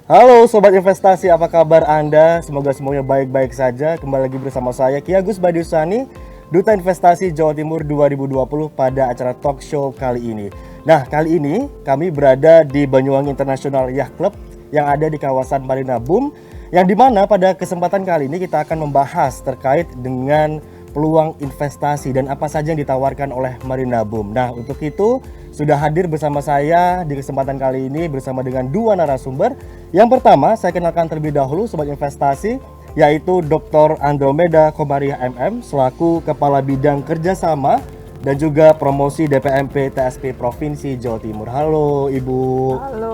Halo Sobat Investasi, apa kabar Anda? Semoga semuanya baik-baik saja. Kembali lagi bersama saya Ki Agus Badiusani, Duta Investasi Jawa Timur 2020 pada acara talk show kali ini. Nah, kali ini kami berada di Banyuwangi International Yacht Club yang ada di kawasan Marina Boom, yang dimana pada kesempatan kali ini kita akan membahas terkait dengan peluang investasi dan apa saja yang ditawarkan oleh Marina Boom. Nah, untuk itu sudah hadir bersama saya di kesempatan kali ini bersama dengan dua narasumber. Yang pertama, saya kenalkan terlebih dahulu Sobat Investasi, yaitu Dr. Andromeda Komariah MM selaku Kepala Bidang Kerjasama dan juga Promosi DPMP TSP Provinsi Jawa Timur. Halo Ibu. Halo.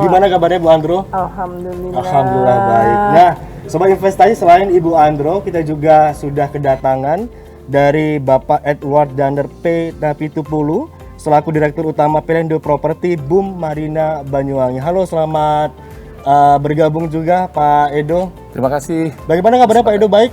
Gimana kabarnya Bu Andro? Alhamdulillah. Alhamdulillah baik. Nah, Sobat Investasi, selain Ibu Andro, kita juga sudah kedatangan dari Bapak Edward Dander P. Napitupulu selaku Direktur Utama Pelindo Property Boom Marina Banyuwangi. Halo, selamat bergabung juga Pak Edo. Terima kasih. Bagaimana kabarnya Pak Edo? Baik?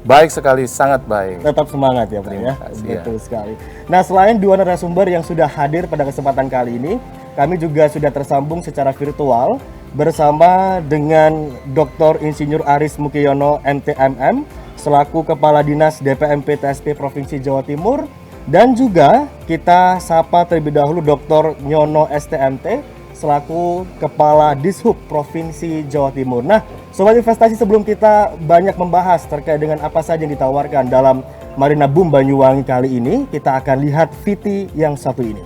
Baik sekali, sangat baik. Tetap semangat ya Pak ya. kasih, Betul sekali. Nah, selain dua narasumber yang sudah hadir pada kesempatan kali ini, kami juga sudah tersambung secara virtual bersama dengan Dr. Insinyur Aris Mukiyono MTMM selaku Kepala Dinas DPMP TSP Provinsi Jawa Timur, dan juga kita sapa terlebih dahulu Dr. Nyono STMT selaku Kepala Dishub Provinsi Jawa Timur. Nah, Sobat Investasi, sebelum kita banyak membahas terkait dengan apa saja yang ditawarkan dalam Marina Boom Banyuwangi kali ini, kita akan lihat VT yang satu ini.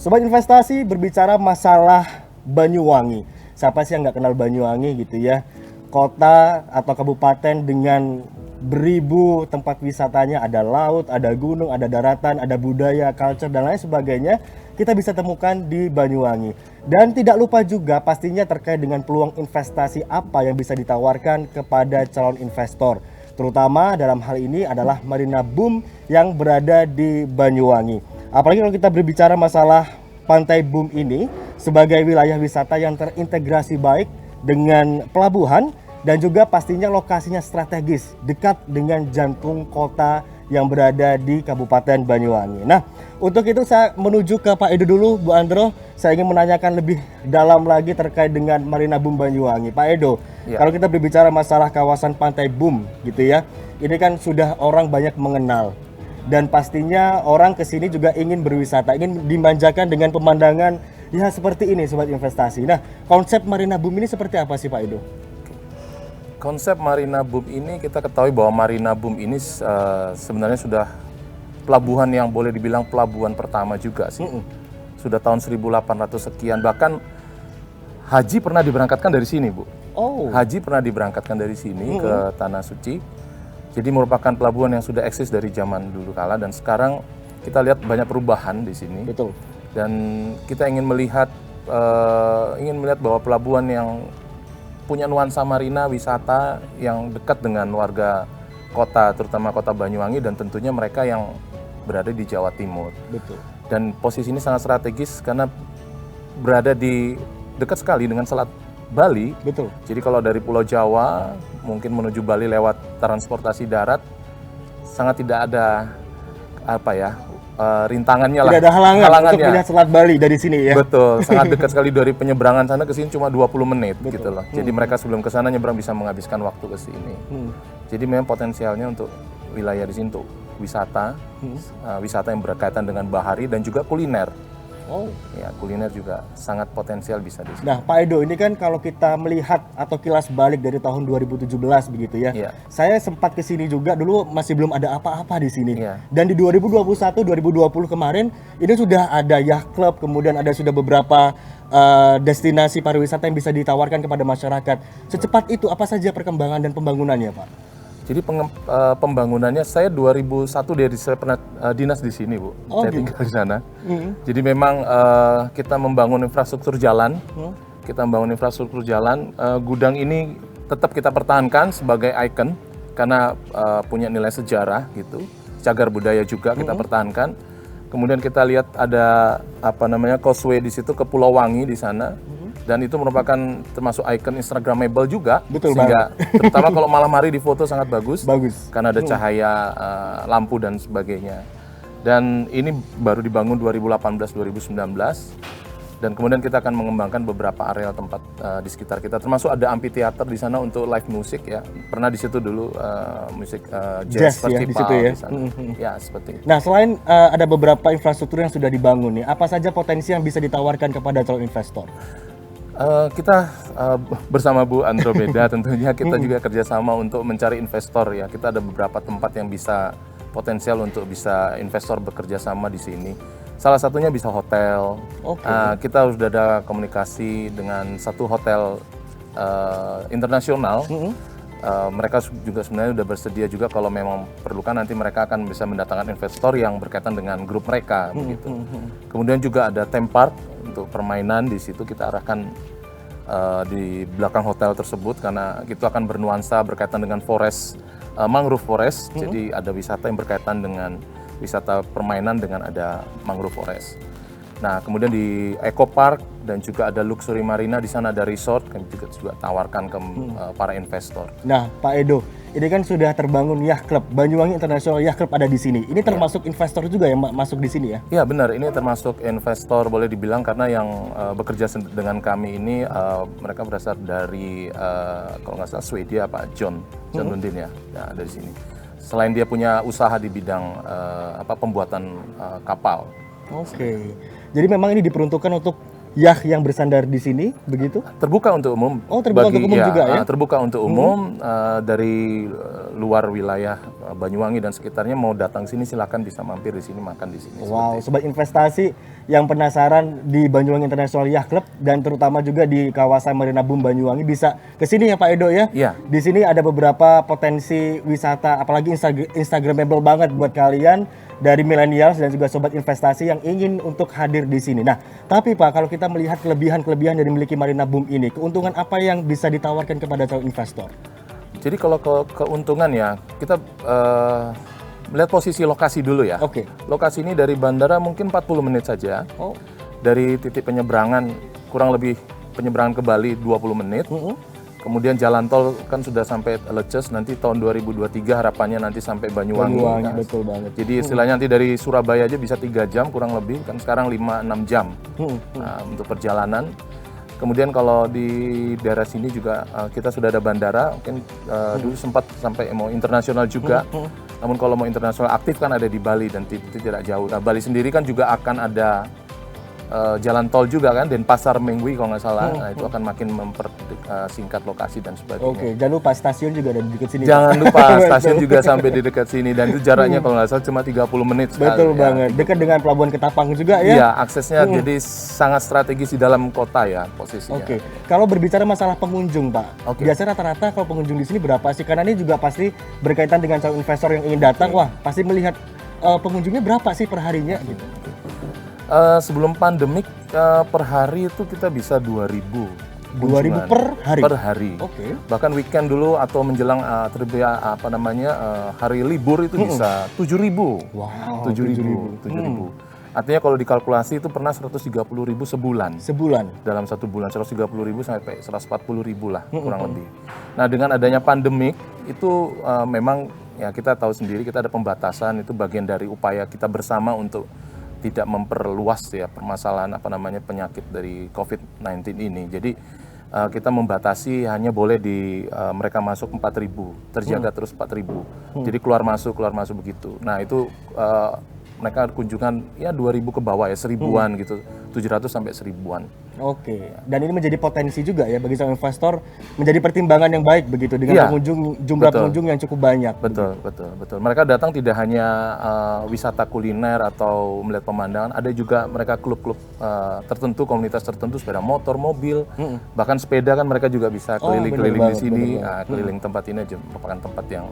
Sobat Investasi, berbicara masalah Banyuwangi, siapa sih yang nggak kenal Banyuwangi gitu ya? Kota atau kabupaten dengan beribu tempat wisatanya, ada laut, ada gunung, ada daratan, ada budaya, culture, dan lain sebagainya, kita bisa temukan di Banyuwangi. Dan tidak lupa juga pastinya terkait dengan peluang investasi apa yang bisa ditawarkan kepada calon investor. Terutama dalam hal ini adalah Marina Boom yang berada di Banyuwangi. Apalagi kalau kita berbicara masalah Pantai Boom ini sebagai wilayah wisata yang terintegrasi baik dengan pelabuhan dan juga pastinya lokasinya strategis dekat dengan jantung kota yang berada di Kabupaten Banyuwangi. Nah, untuk itu saya menuju ke Pak Edo dulu, Bu Andro. Saya ingin menanyakan lebih dalam lagi terkait dengan Marina Boom Banyuwangi. Pak Edo, kalau kita berbicara masalah kawasan Pantai Boom gitu ya, ini kan sudah orang banyak mengenal. Dan pastinya orang kesini juga ingin berwisata, ingin dimanjakan dengan pemandangan Ya seperti ini sobat investasi. Nah, konsep Marina Boom ini seperti apa sih Pak Edo? Konsep Marina Boom ini kita ketahui bahwa Marina Boom ini sebenarnya sudah pelabuhan yang boleh dibilang pelabuhan pertama juga sih. Sudah tahun 1800 sekian, bahkan haji pernah diberangkatkan dari sini, Bu. Oh. Haji pernah diberangkatkan dari sini ke Tanah Suci. Jadi merupakan pelabuhan yang sudah eksis dari zaman dulu kala, dan sekarang kita lihat banyak perubahan di sini. Betul. Dan kita ingin melihat bahwa pelabuhan yang punya nuansa marina, wisata yang dekat dengan warga kota, terutama kota Banyuwangi, dan tentunya mereka yang berada di Jawa Timur. Betul. Dan posisi ini sangat strategis karena berada di dekat sekali dengan Selat Bali. Betul. Jadi kalau dari Pulau Jawa mungkin menuju Bali lewat transportasi darat sangat tidak ada rintangannya lah. Tidak ada halangan untuk halangannya. melihat Selat Bali dari sini ya. Betul, sangat dekat sekali dari penyeberangan sana ke sini cuma 20 menit. Betul. Gitu loh. Jadi mereka sebelum ke sana nyebrang bisa menghabiskan waktu ke sini. Jadi memang potensialnya untuk wilayah di sini untuk wisata, wisata yang berkaitan dengan bahari dan juga kuliner. Oh. Ya, kuliner juga sangat potensial bisa di sini. Nah, Pak Edo, ini kan kalau kita melihat atau kilas balik dari tahun 2017 begitu ya. Iya. Saya sempat ke sini juga, dulu masih belum ada apa-apa di sini. Iya. Dan di 2021, 2020 kemarin ini sudah ada yacht club, kemudian ada sudah beberapa destinasi pariwisata yang bisa ditawarkan kepada masyarakat. Secepat itu apa saja perkembangan dan pembangunannya, Pak? Jadi pembangunannya saya 2001 saya pernah dinas di sini, Bu. Oh, Saya gitu. tinggal di sana. Jadi memang kita membangun infrastruktur jalan. Kita membangun infrastruktur jalan. Gudang ini tetap kita pertahankan sebagai ikon karena punya nilai sejarah gitu. Cagar budaya juga kita pertahankan. Kemudian kita lihat ada causeway di situ ke Pulau Wangi di sana. Dan itu merupakan termasuk ikon Instagramable juga. Betul sehingga terutama kalau malam hari di foto sangat bagus. Bagus. Karena ada cahaya lampu dan sebagainya. Dan ini baru dibangun 2018-2019. Dan kemudian kita akan mengembangkan beberapa area tempat di sekitar kita, termasuk ada amphitheater di sana untuk live musik ya. Pernah di situ dulu musik jazz ya, di festival situ ya. di sana. Ya, seperti itu. Nah, selain ada beberapa infrastruktur yang sudah dibangun nih, apa saja potensi yang bisa ditawarkan kepada calon investor? Kita bersama Bu Andromeda tentunya kita juga kerjasama untuk mencari investor ya. Kita ada beberapa tempat yang bisa potensial untuk bisa investor bekerja sama di sini. Salah satunya bisa hotel. Kita sudah ada komunikasi dengan satu hotel internasional. Mereka juga sebenarnya sudah bersedia juga kalau memang perlukan nanti mereka akan bisa mendatangkan investor yang berkaitan dengan grup mereka begitu. Kemudian juga ada theme park untuk permainan di situ kita arahkan di belakang hotel tersebut karena itu akan bernuansa berkaitan dengan forest, mangrove forest. Jadi ada wisata yang berkaitan dengan wisata permainan dengan ada mangrove forest. Nah, kemudian di Eco Park dan juga ada Luxury Marina, di sana ada resort kami juga tawarkan ke para investor. Nah, Pak Edo, ini kan sudah terbangun yacht club, Banyuwangi International Yacht Club ada di sini. Ini termasuk investor juga yang masuk di sini ya? Iya benar, ini termasuk investor boleh dibilang karena yang bekerja dengan kami ini mereka berasal dari kalau nggak salah Swedia, Pak John Lundin ya, dari sini. Selain dia punya usaha di bidang pembuatan kapal. Oke. Jadi memang ini diperuntukkan untuk yacht yang bersandar di sini, begitu? Terbuka untuk umum. Oh, terbuka untuk umum juga ya? Terbuka untuk umum dari luar wilayah Banyuwangi dan sekitarnya mau datang sini silakan bisa mampir di sini makan di sini. Wow, sobat investasi yang penasaran di Banyuwangi International Yacht Club dan terutama juga di kawasan Marina Boom Banyuwangi bisa ke sini ya Pak Edo ya? Iya. Di sini ada beberapa potensi wisata apalagi Instagramable banget buat kalian dari millennials dan juga sobat investasi yang ingin untuk hadir di sini. Nah, tapi Pak, kalau kita melihat kelebihan-kelebihan yang dimiliki Marina Boom ini, keuntungan apa yang bisa ditawarkan kepada calon investor? Jadi kalau keuntungan ya, kita melihat posisi lokasi dulu ya. Oke. Lokasi ini dari bandara mungkin 40 menit saja. Oh. Dari titik penyeberangan kurang lebih penyeberangan ke Bali 20 menit. Kemudian jalan tol kan sudah sampai Leces, nanti tahun 2023 harapannya nanti sampai Banyuwangi. Banyuwangi, betul banget. Jadi istilahnya nanti dari Surabaya aja bisa 3 jam kurang lebih, kan sekarang 5-6 jam untuk perjalanan. Kemudian kalau di daerah sini juga kita sudah ada bandara, mungkin dulu sempat sampai mau internasional juga. Namun kalau mau internasional aktif kan ada di Bali dan itu tidak jauh. Nah, Bali sendiri kan juga akan ada jalan tol juga kan, Denpasar Mengwi kalau nggak salah. Nah, itu akan makin mempersingkat lokasi dan sebagainya. Oke, jangan lupa stasiun juga ada di dekat sini. Jangan Pak. lupa stasiun juga sampai di dekat sini, dan itu jaraknya kalau nggak salah cuma 30 menit sekali. Betul ya. banget, dekat dengan Pelabuhan Ketapang juga ya. Iya, aksesnya jadi sangat strategis di dalam kota ya posisinya. Oke, kalau berbicara masalah pengunjung, Pak, Oke. biasanya rata-rata kalau pengunjung di sini berapa sih? Karena ini juga pasti berkaitan dengan calon investor yang ingin datang, wah pasti melihat pengunjungnya berapa sih per harinya gitu. Sebelum pandemik per hari itu kita bisa 2.000 2.000 kunjungan. per hari? Per hari. Oke. Bahkan weekend dulu atau menjelang hari libur itu bisa 7.000. Wow, 7.000. Artinya kalau dikalkulasi itu pernah 130.000 sebulan. Sebulan. Dalam satu bulan 130.000 sampai 140.000 lah kurang lebih. Nah, dengan adanya pandemik itu memang ya kita tahu sendiri, kita ada pembatasan, itu bagian dari upaya kita bersama untuk tidak memperluas ya permasalahan penyakit dari COVID-19 ini. Jadi kita membatasi hanya boleh mereka masuk 4.000, terjaga terus 4.000. Jadi keluar masuk begitu. Nah, itu mereka kunjungan ya 2.000 ke bawah ya, 1.000-an gitu, 700 sampai 1.000-an. Oke, dan ini menjadi potensi juga ya bagi seorang investor, menjadi pertimbangan yang baik begitu dengan Iya, jumlah betul. pengunjung yang cukup banyak. Betul. Mereka datang tidak hanya wisata kuliner atau melihat pemandangan, ada juga mereka klub-klub tertentu, komunitas tertentu, sepeda motor, mobil, bahkan sepeda kan mereka juga bisa keliling-keliling di sini. Keliling tempat ini aja merupakan tempat yang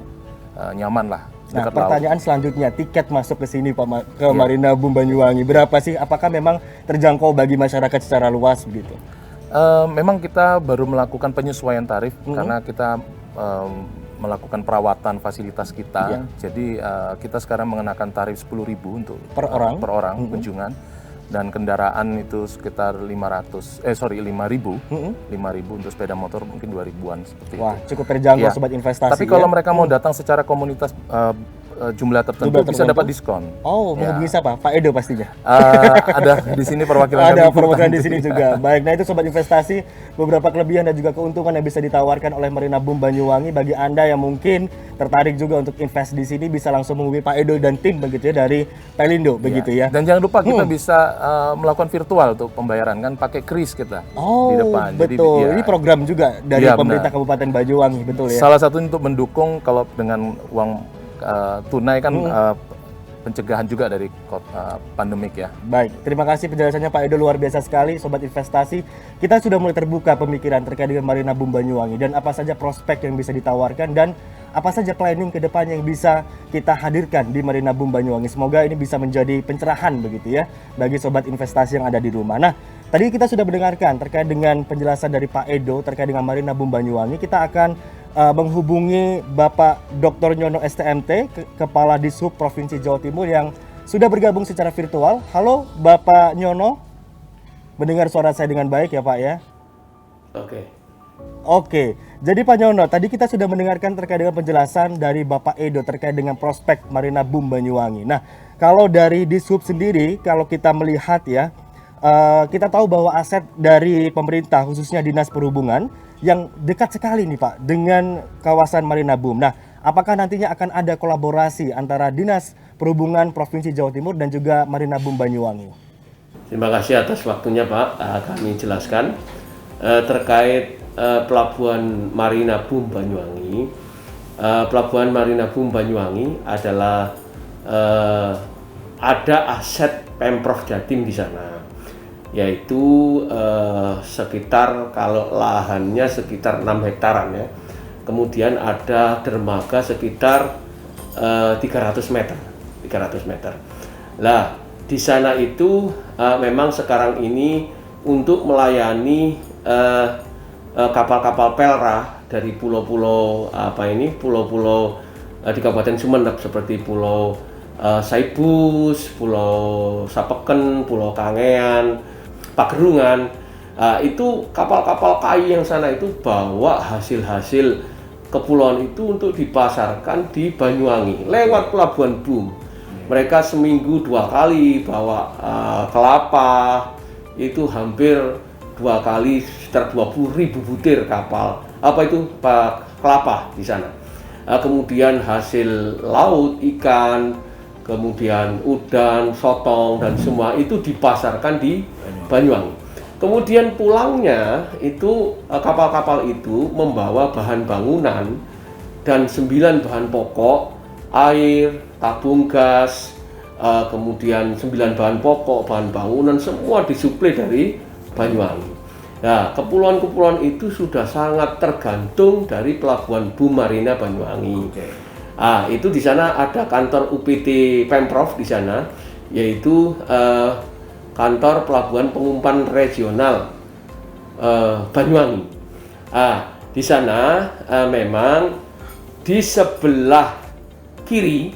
nyaman lah. Nah, Dekat pertanyaan selanjutnya, tiket masuk ke sini Pak ke Marina Boom Banyuwangi berapa sih? Apakah memang terjangkau bagi masyarakat secara luas begitu? Memang kita baru melakukan penyesuaian tarif karena kita melakukan perawatan fasilitas kita. Jadi kita sekarang mengenakan tarif 10.000 untuk Per orang? per orang kunjungan, dan kendaraan itu sekitar 5.000 untuk sepeda motor mungkin 2.000-an seperti Wah, itu. cukup terjangkau Iya. sobat investasi. Tapi kalau ya? mereka mau datang secara komunitas jumlah tertentu bisa dapat diskon. Oh, Ya. menghubungi siapa? Pak Edo pastinya. Ada di sini perwakilan Ada kami. perwakilan di sini juga. Baik, nah itu sobat investasi, beberapa kelebihan dan juga keuntungan yang bisa ditawarkan oleh Marina Boom Banyuwangi bagi Anda yang mungkin tertarik juga untuk invest di sini, bisa langsung menghubungi Pak Edo dan tim begitu ya dari Pelindo begitu ya. Dan jangan lupa kita bisa melakukan virtual untuk pembayaran kan, pakai kris kita Oh, di depan. betul. Jadi, Ini program juga dari Iya, pemerintah benar. Kabupaten Banyuwangi, betul ya. salah satu untuk mendukung kalau dengan uang tunai kan pencegahan juga dari pandemik ya. Baik, terima kasih penjelasannya Pak Edo, luar biasa sekali sobat investasi. Kita sudah mulai terbuka pemikiran terkait dengan Marina Boom Banyuwangi dan apa saja prospek yang bisa ditawarkan dan apa saja planning ke depan yang bisa kita hadirkan di Marina Boom Banyuwangi. Semoga ini bisa menjadi pencerahan begitu ya bagi sobat investasi yang ada di rumah. Nah, tadi kita sudah mendengarkan terkait dengan penjelasan dari Pak Edo terkait dengan Marina Boom Banyuwangi. Kita akan menghubungi Bapak Dr. Nyono STMT, Kepala Dishub Provinsi Jawa Timur yang sudah bergabung secara virtual. Halo Bapak Nyono, mendengar suara saya dengan baik ya Pak ya? Oke, jadi Pak Nyono, tadi kita sudah mendengarkan terkait dengan penjelasan dari Bapak Edo terkait dengan prospek Marina Boom Banyuwangi. Nah, kalau dari Dishub sendiri, kalau kita melihat ya, kita tahu bahwa aset dari pemerintah, khususnya Dinas Perhubungan, yang dekat sekali nih Pak dengan kawasan Marina Boom. Nah, apakah nantinya akan ada kolaborasi antara Dinas Perhubungan Provinsi Jawa Timur dan juga Marina Boom Banyuwangi? Terima kasih atas waktunya Pak. Kami jelaskan terkait Pelabuhan Marina Boom Banyuwangi. Pelabuhan Marina Boom Banyuwangi adalah ada aset Pemprov Jatim di sana, yaitu sekitar, kalau lahannya sekitar 6 hektaran ya. Kemudian ada dermaga sekitar 300 meter. Lah, di sana itu memang sekarang ini untuk melayani kapal-kapal pelrah dari pulau-pulau pulau-pulau di Kabupaten Sumeneb seperti Pulau Saibus, Pulau Sapeken, Pulau Kangean, Pagerungan. Itu kapal-kapal kayu yang sana itu bawa hasil-hasil kepulauan itu untuk dipasarkan di Banyuwangi lewat Pelabuhan Boom. Mereka seminggu 2 kali bawa kelapa, itu hampir 2 kali sekitar 20.000 butir kapal kelapa di sana. Kemudian hasil laut, ikan, kemudian udang, sotong dan semua itu dipasarkan di Banyuwangi. Kemudian pulangnya itu kapal-kapal itu membawa bahan bangunan dan 9 bahan pokok, air, tabung gas, kemudian 9 bahan pokok, bahan bangunan semua disuplai dari Banyuwangi. Nah, kepulauan-kepulauan itu sudah sangat tergantung dari Pelabuhan Boom Marina Banyuwangi. Itu di sana ada kantor UPT Pemprov di sana, yaitu kantor Pelabuhan Pengumpan Regional Banyuwangi. Di sana memang di sebelah kiri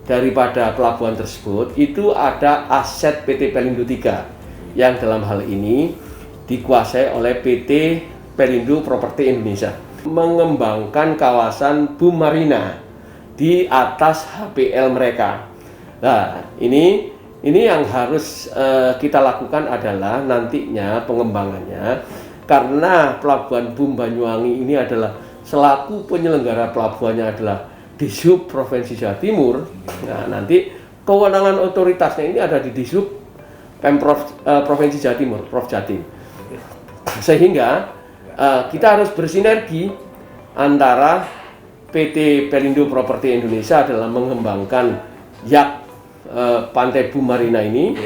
daripada pelabuhan tersebut itu ada aset PT Pelindo III yang dalam hal ini dikuasai oleh PT Pelindo Property Indonesia, mengembangkan kawasan Boom Marina di atas HPL mereka. Nah, ini yang harus kita lakukan adalah nantinya pengembangannya, karena Pelabuhan Boom Banyuwangi ini adalah selaku penyelenggara pelabuhannya adalah Dishub Provinsi Jawa Timur. Nah, nanti kewenangan otoritasnya ini ada di Dishub Pemprov Provinsi Jawa Timur, Prof Jatim. Sehingga kita harus bersinergi antara PT Pelindo Property Indonesia dalam mengembangkan yak Pantai Boom Marina ini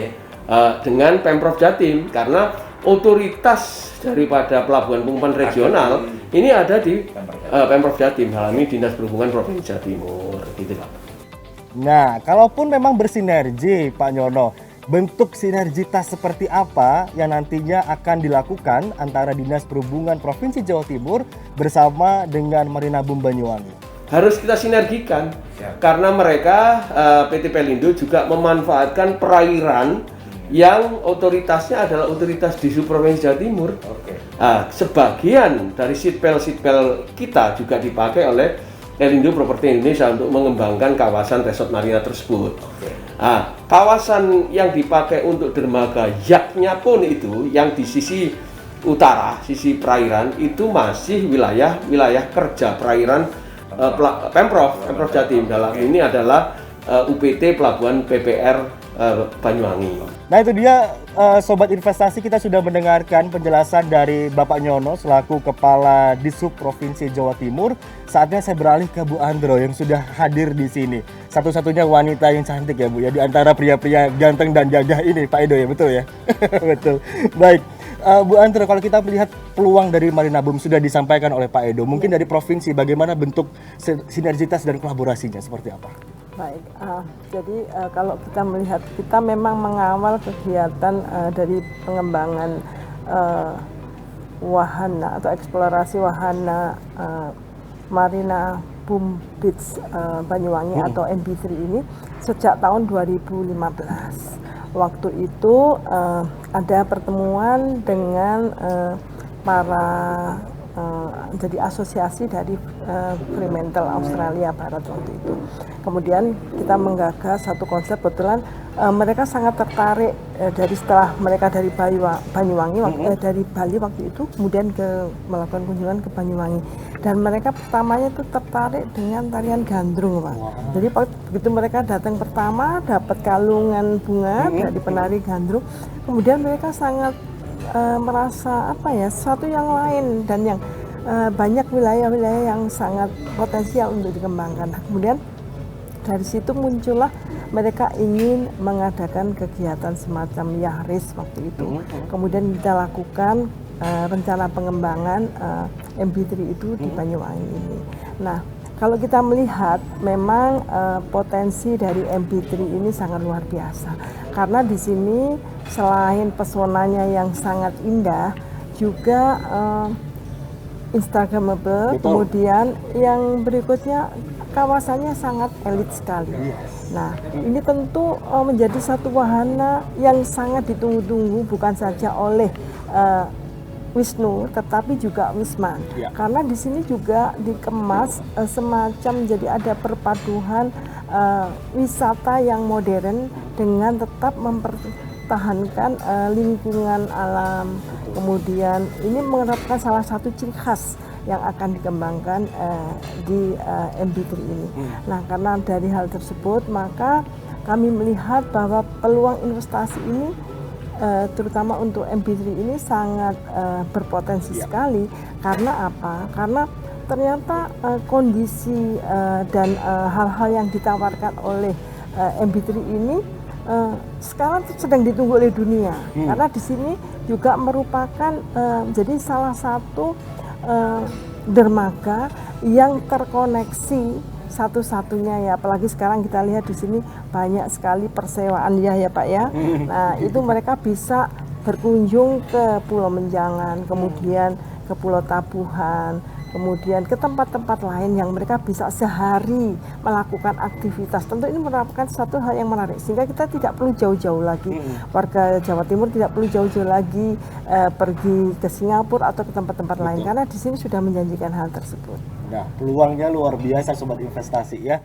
dengan Pemprov Jatim, karena otoritas daripada pelabuhan pengumpan regional ini ada di Pemprov Jatim, hal ini Dinas Perhubungan Provinsi Jawa Timur, gitu Pak. Nah, kalaupun memang bersinergi Pak Nyono, bentuk sinergitas seperti apa yang nantinya akan dilakukan antara Dinas Perhubungan Provinsi Jawa Timur bersama dengan Marina Boom Banyuwangi? Harus kita sinergikan, karena mereka PT Pelindo juga memanfaatkan perairan yang otoritasnya adalah otoritas Dishub Provinsi Jawa Timur. Sebagian dari sitpel kita juga dipakai oleh Pelindo Property Indonesia untuk mengembangkan kawasan resort marina tersebut. Kawasan yang dipakai untuk dermaga yaknya pun itu yang di sisi utara, sisi perairan itu masih wilayah kerja perairan Pemprov Jatim. Dalam ini adalah UPT Pelabuhan PPR Banyuwangi. Nah, itu dia Sobat Investasi, kita sudah mendengarkan penjelasan dari Bapak Nyono selaku Kepala Dishub Provinsi Jawa Timur. Saatnya saya beralih ke Bu Andro yang sudah hadir di sini. Satu-satunya wanita yang cantik ya Bu ya, di antara pria-pria ganteng dan gagah ini, Pak Edo ya, betul ya? Betul. Baik, Bu Andro, kalau kita melihat peluang dari Marina Boom sudah disampaikan oleh Pak Edo, mungkin dari provinsi bagaimana bentuk sinergitas dan kolaborasinya seperti apa? Baik, jadi kalau kita melihat, kita memang mengawal kegiatan dari pengembangan wahana atau eksplorasi wahana Marina Boom Beach Banyuwangi atau MB3 ini sejak tahun 2015. Waktu itu ada pertemuan dengan para jadi asosiasi dari Fremantle Australia Barat waktu itu. Kemudian kita menggagas satu konsep, kebetulan mereka sangat tertarik dari setelah mereka dari Banyuwangi dari Bali waktu itu, kemudian melakukan kunjungan ke Banyuwangi, dan mereka pertamanya itu tertarik dengan tarian gandrung, Pak. Jadi begitu mereka datang pertama dapat kalungan bunga dari penari gandrung, kemudian mereka sangat merasa sesuatu yang lain dan yang banyak wilayah-wilayah yang sangat potensial untuk dikembangkan. Nah, kemudian dari situ muncullah mereka ingin mengadakan kegiatan semacam Yahris waktu itu. Kemudian kita lakukan rencana pengembangan MB3 itu di Banyuwangi ini. Nah, kalau kita melihat memang potensi dari MB3 ini sangat luar biasa, karena di sini selain pesonanya yang sangat indah, juga instagramable. Kemudian yang berikutnya kawasannya sangat elit sekali. Nah, ini tentu menjadi satu wahana yang sangat ditunggu-tunggu bukan saja oleh Wisnu, tetapi juga Wisman. Karena di sini juga dikemas semacam jadi ada perpaduan wisata yang modern dengan tetap mempertahankan lingkungan alam. Kemudian ini menerapkan salah satu ciri khas yang akan dikembangkan di MB3 ini. Nah, karena dari hal tersebut maka kami melihat bahwa peluang investasi ini terutama untuk MB3 ini sangat berpotensi sekali. Karena apa? Karena ternyata kondisi dan hal-hal yang ditawarkan oleh MB3 ini sekarang sedang ditunggu oleh dunia. Karena di sini juga merupakan jadi salah satu dermaga yang terkoneksi satu-satunya ya, apalagi sekarang kita lihat di sini banyak sekali persewaan ya Pak ya. Nah itu mereka bisa berkunjung ke Pulau Menjangan, kemudian ke Pulau Tabuhan, kemudian ke tempat-tempat lain yang mereka bisa sehari melakukan aktivitas. Tentu ini merupakan satu hal yang menarik, sehingga kita tidak perlu jauh-jauh lagi. Warga Jawa Timur tidak perlu jauh-jauh lagi pergi ke Singapura atau ke tempat-tempat lain, karena di sini sudah menjanjikan hal tersebut. Nah, peluangnya luar biasa sobat investasi ya.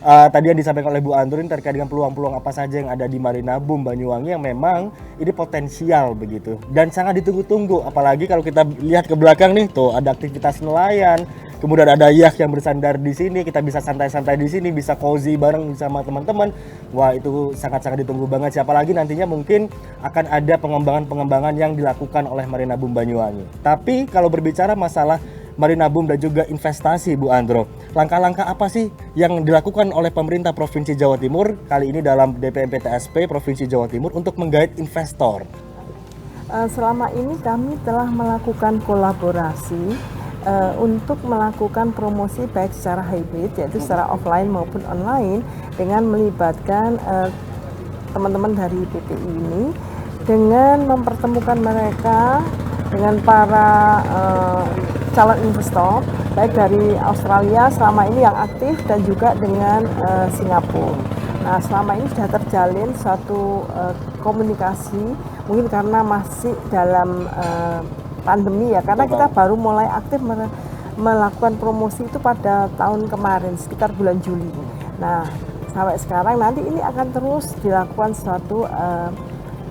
Tadi yang disampaikan oleh Bu Andro ini terkait dengan peluang-peluang apa saja yang ada di Marina Boom Banyuwangi yang memang ini potensial begitu dan sangat ditunggu-tunggu, apalagi kalau kita lihat ke belakang nih, tuh ada aktivitas nelayan, kemudian ada yacht yang bersandar di sini, kita bisa santai-santai di sini, bisa cozy bareng sama teman-teman. Wah, itu sangat-sangat ditunggu banget, siapa lagi nantinya mungkin akan ada pengembangan-pengembangan yang dilakukan oleh Marina Boom Banyuwangi. Tapi kalau berbicara masalah Marina Boom dan juga investasi, Bu Andro, langkah-langkah apa sih yang dilakukan oleh pemerintah Provinsi Jawa Timur kali ini dalam DPMPTSP Provinsi Jawa Timur untuk menggait investor? Selama ini kami telah melakukan kolaborasi untuk melakukan promosi baik secara hybrid, yaitu secara offline maupun online, dengan melibatkan teman-teman dari PPI ini, dengan mempertemukan mereka dengan para calon investor baik dari Australia selama ini yang aktif dan juga dengan Singapura. Nah, selama ini sudah terjalin suatu komunikasi, mungkin karena masih dalam pandemi ya, karena kita baru mulai aktif melakukan promosi itu pada tahun kemarin sekitar bulan Juli. Nah, sampai sekarang nanti ini akan terus dilakukan suatu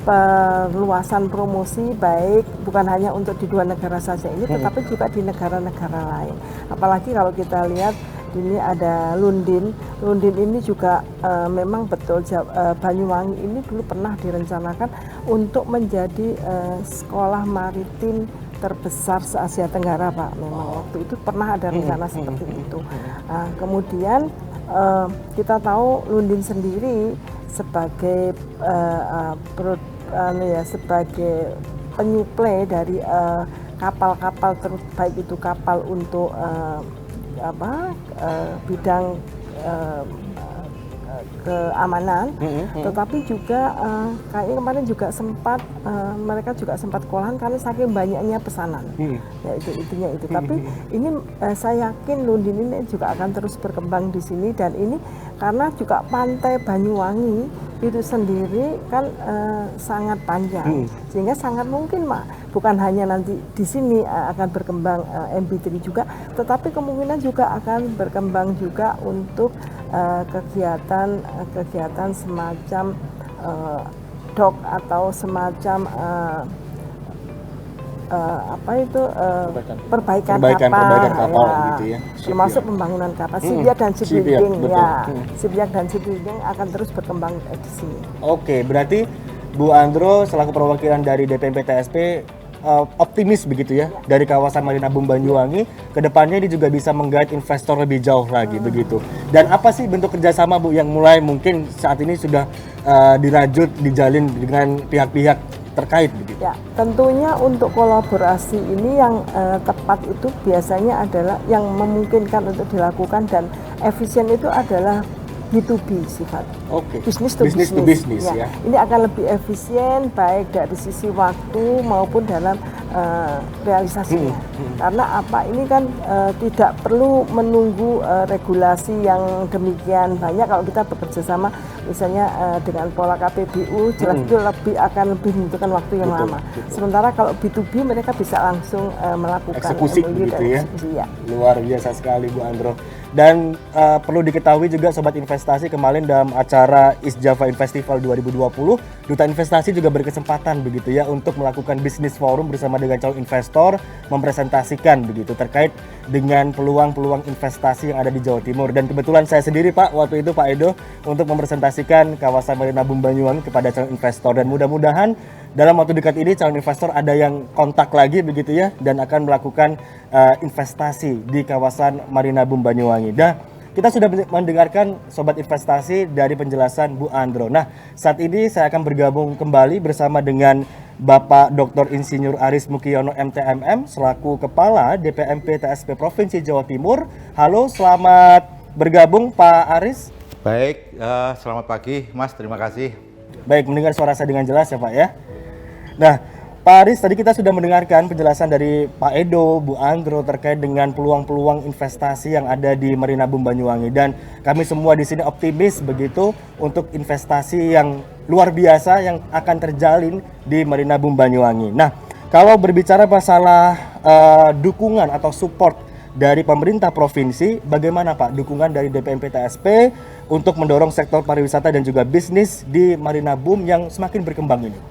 perluasan promosi, baik bukan hanya untuk di dua negara saja ini, tetapi juga di negara-negara lain. Apalagi kalau kita lihat ini ada Lundin. Lundin ini juga memang betul Banyuwangi ini dulu pernah direncanakan untuk menjadi sekolah maritim terbesar se-Asia Tenggara, Pak. Memang waktu itu pernah ada rencana seperti itu. Nah, kemudian kita tahu Lundin sendiri sebagai sebagai penyuplai dari kapal-kapal, baik itu kapal untuk bidang keamanan, tetapi juga kayaknya kemarin juga sempat mereka juga sempat kewalahan karena saking banyaknya pesanan. Ya itu intinya itu. Tapi ini saya yakin Lundin ini juga akan terus berkembang di sini, dan ini karena juga pantai Banyuwangi itu sendiri kan sangat panjang, sehingga sangat mungkin bukan hanya nanti di sini akan berkembang MB3 juga, tetapi kemungkinan juga akan berkembang juga untuk kegiatan semacam dock atau semacam perbaikan kapal gitu ya. Termasuk pembangunan kapal, shipyard dan shipbuilding ya. Shipyard dan shipbuilding akan terus berkembang di sini. Oke, berarti Bu Andro selaku perwakilan dari DPMPTSP optimis begitu ya, dari kawasan Marina Boom Banyuwangi kedepannya ini juga bisa menggait investor lebih jauh lagi begitu. Dan apa sih bentuk kerjasama Bu yang mulai mungkin saat ini sudah dirajut, dijalin dengan pihak-pihak terkait begitu? Ya, tentunya untuk kolaborasi ini yang tepat itu biasanya adalah yang memungkinkan untuk dilakukan dan efisien itu adalah B2B sifat. Oke. Business to business ya. Ini akan lebih efisien baik dari sisi waktu maupun dalam realisasinya. Karena apa? Ini kan tidak perlu menunggu regulasi yang demikian banyak. Kalau kita bekerja sama misalnya dengan pola KPBU, jelas itu akan lebih membutuhkan waktu yang lama. Sementara kalau B2B mereka bisa langsung melakukan eksekusi begitu ya. Eksekusi, ya. Luar biasa sekali Bu Andro. Dan perlu diketahui juga sobat investasi, kemarin dalam acara East Java Festival 2020, Duta Investasi juga berkesempatan begitu ya untuk melakukan bisnis forum bersama dengan calon investor, mempresentasikan begitu terkait dengan peluang-peluang investasi yang ada di Jawa Timur. Dan kebetulan saya sendiri Pak, waktu itu Pak Edo, untuk mempresentasikan kawasan Marina Boom Banyuwangi kepada calon investor, dan mudah-mudahan dalam waktu dekat ini calon investor ada yang kontak lagi begitu ya, dan akan melakukan investasi di kawasan Marina Boom Banyuwangi. Nah, kita sudah mendengarkan sobat investasi dari penjelasan Bu Andro. Nah, saat ini saya akan bergabung kembali bersama dengan Bapak Dr. Insinyur Aris Mukiono MTMM selaku Kepala DPMP TSP Provinsi Jawa Timur. Halo, selamat bergabung Pak Aris. Baik, selamat pagi Mas, terima kasih. Baik, mendengar suara saya dengan jelas ya Pak ya. Nah, Pak Aris, tadi kita sudah mendengarkan penjelasan dari Pak Edo, Bu Andro terkait dengan peluang-peluang investasi yang ada di Marina Boom Banyuwangi, dan kami semua di sini optimis begitu untuk investasi yang luar biasa yang akan terjalin di Marina Boom Banyuwangi. Nah, kalau berbicara masalah dukungan atau support dari pemerintah provinsi, bagaimana Pak dukungan dari DPMP TSP untuk mendorong sektor pariwisata dan juga bisnis di Marina Boom yang semakin berkembang ini?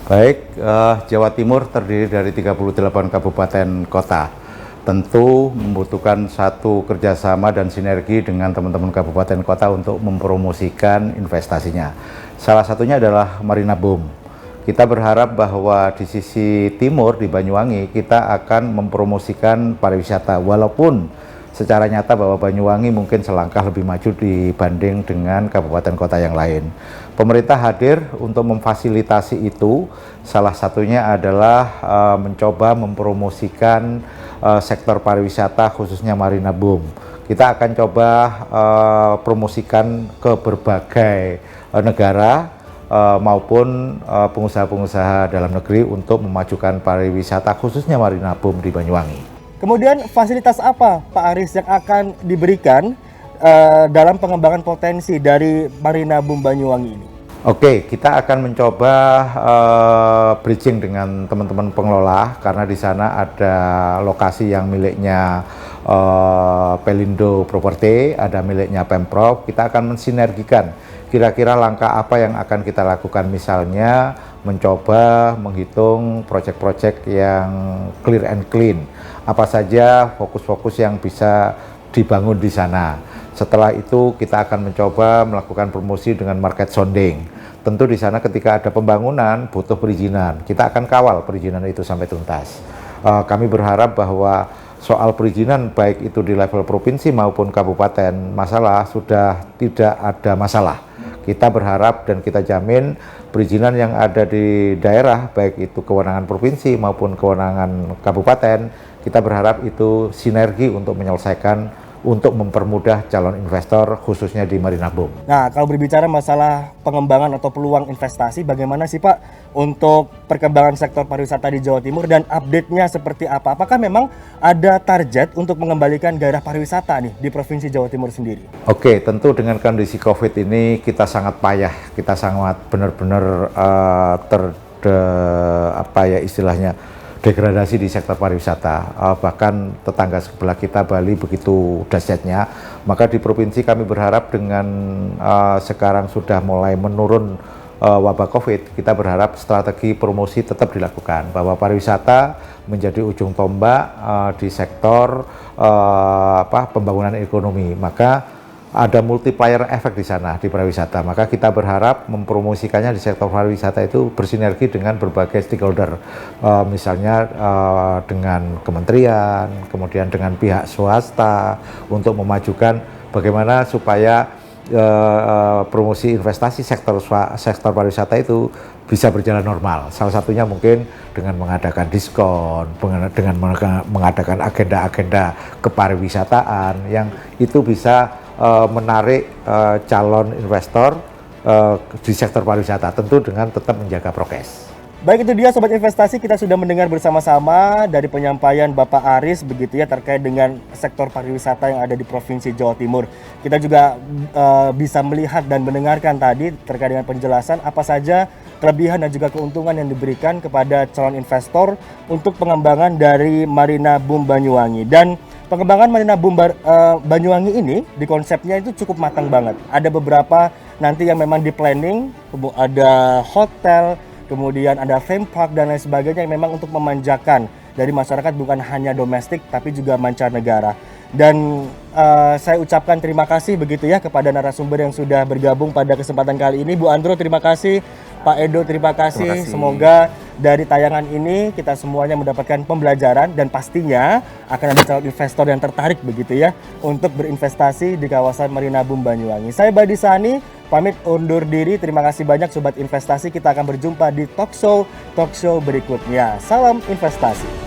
Baik, Jawa Timur terdiri dari 38 kabupaten kota. Tentu membutuhkan satu kerjasama dan sinergi dengan teman-teman kabupaten kota untuk mempromosikan investasinya. Salah satunya adalah Marina Boom. Kita berharap bahwa di sisi timur, di Banyuwangi, kita akan mempromosikan pariwisata, walaupun secara nyata bahwa Banyuwangi mungkin selangkah lebih maju dibanding dengan kabupaten kota yang lain. Pemerintah hadir untuk memfasilitasi itu, salah satunya adalah mencoba mempromosikan sektor pariwisata khususnya Marina Boom. Kita akan coba promosikan ke berbagai negara maupun pengusaha-pengusaha dalam negeri untuk memajukan pariwisata khususnya Marina Boom di Banyuwangi. Kemudian fasilitas apa Pak Aris yang akan diberikan dalam pengembangan potensi dari Marina Boom Banyuwangi ini? Oke, kita akan mencoba bridging dengan teman-teman pengelola, karena di sana ada lokasi yang miliknya Pelindo Property, ada miliknya Pemprov. Kita akan mensinergikan kira-kira langkah apa yang akan kita lakukan, misalnya mencoba menghitung proyek-proyek yang clear and clean. Apa saja fokus-fokus yang bisa dibangun di sana. Setelah itu kita akan mencoba melakukan promosi dengan market sounding. Tentu di sana ketika ada pembangunan butuh perizinan. Kita akan kawal perizinan itu sampai tuntas. Kami berharap bahwa soal perizinan baik itu di level provinsi maupun kabupaten sudah tidak ada masalah. Kita berharap dan kita jamin perizinan yang ada di daerah, baik itu kewenangan provinsi maupun kewenangan kabupaten, kita berharap itu sinergi untuk menyelesaikan, untuk mempermudah calon investor khususnya di Marina Boom. Nah, kalau berbicara masalah pengembangan atau peluang investasi, bagaimana sih Pak untuk perkembangan sektor pariwisata di Jawa Timur dan update-nya seperti apa? Apakah memang ada target untuk mengembalikan gairah pariwisata nih di Provinsi Jawa Timur sendiri? Oke, tentu dengan kondisi COVID ini kita sangat payah, kita sangat benar-benar degradasi di sektor pariwisata. Bahkan tetangga sebelah kita Bali begitu dahsyatnya. Maka di provinsi kami berharap dengan sekarang sudah mulai menurun wabah COVID, kita berharap strategi promosi tetap dilakukan, bahwa pariwisata menjadi ujung tombak di sektor pembangunan ekonomi. Maka ada multiplier efek di sana di pariwisata. Maka kita berharap mempromosikannya di sektor pariwisata itu bersinergi dengan berbagai stakeholder, misalnya dengan kementerian, kemudian dengan pihak swasta, untuk memajukan bagaimana supaya promosi investasi sektor pariwisata itu bisa berjalan normal. Salah satunya mungkin dengan mengadakan diskon, dengan mengadakan agenda-agenda kepariwisataan yang itu bisa menarik calon investor di sektor pariwisata, tentu dengan tetap menjaga prokes. Baik, itu dia Sobat Investasi, kita sudah mendengar bersama-sama dari penyampaian Bapak Aris begitu ya terkait dengan sektor pariwisata yang ada di Provinsi Jawa Timur. Kita juga bisa melihat dan mendengarkan tadi terkait dengan penjelasan apa saja kelebihan dan juga keuntungan yang diberikan kepada calon investor untuk pengembangan dari Marina Boom Banyuwangi. Dan pengembangan Marina Boom Banyuwangi ini di konsepnya itu cukup matang banget. Ada beberapa nanti yang memang di planning, ada hotel, kemudian ada theme park dan lain sebagainya yang memang untuk memanjakan dari masyarakat bukan hanya domestik tapi juga mancanegara. Dan saya ucapkan terima kasih begitu ya kepada narasumber yang sudah bergabung pada kesempatan kali ini. Bu Andro terima kasih, Pak Edo terima kasih. Semoga dari tayangan ini kita semuanya mendapatkan pembelajaran dan pastinya akan ada calon investor yang tertarik begitu ya untuk berinvestasi di kawasan Marina Boom Banyuwangi. Saya Badi Sani pamit undur diri. Terima kasih banyak Sobat Investasi. Kita akan berjumpa di talk show berikutnya. Salam investasi.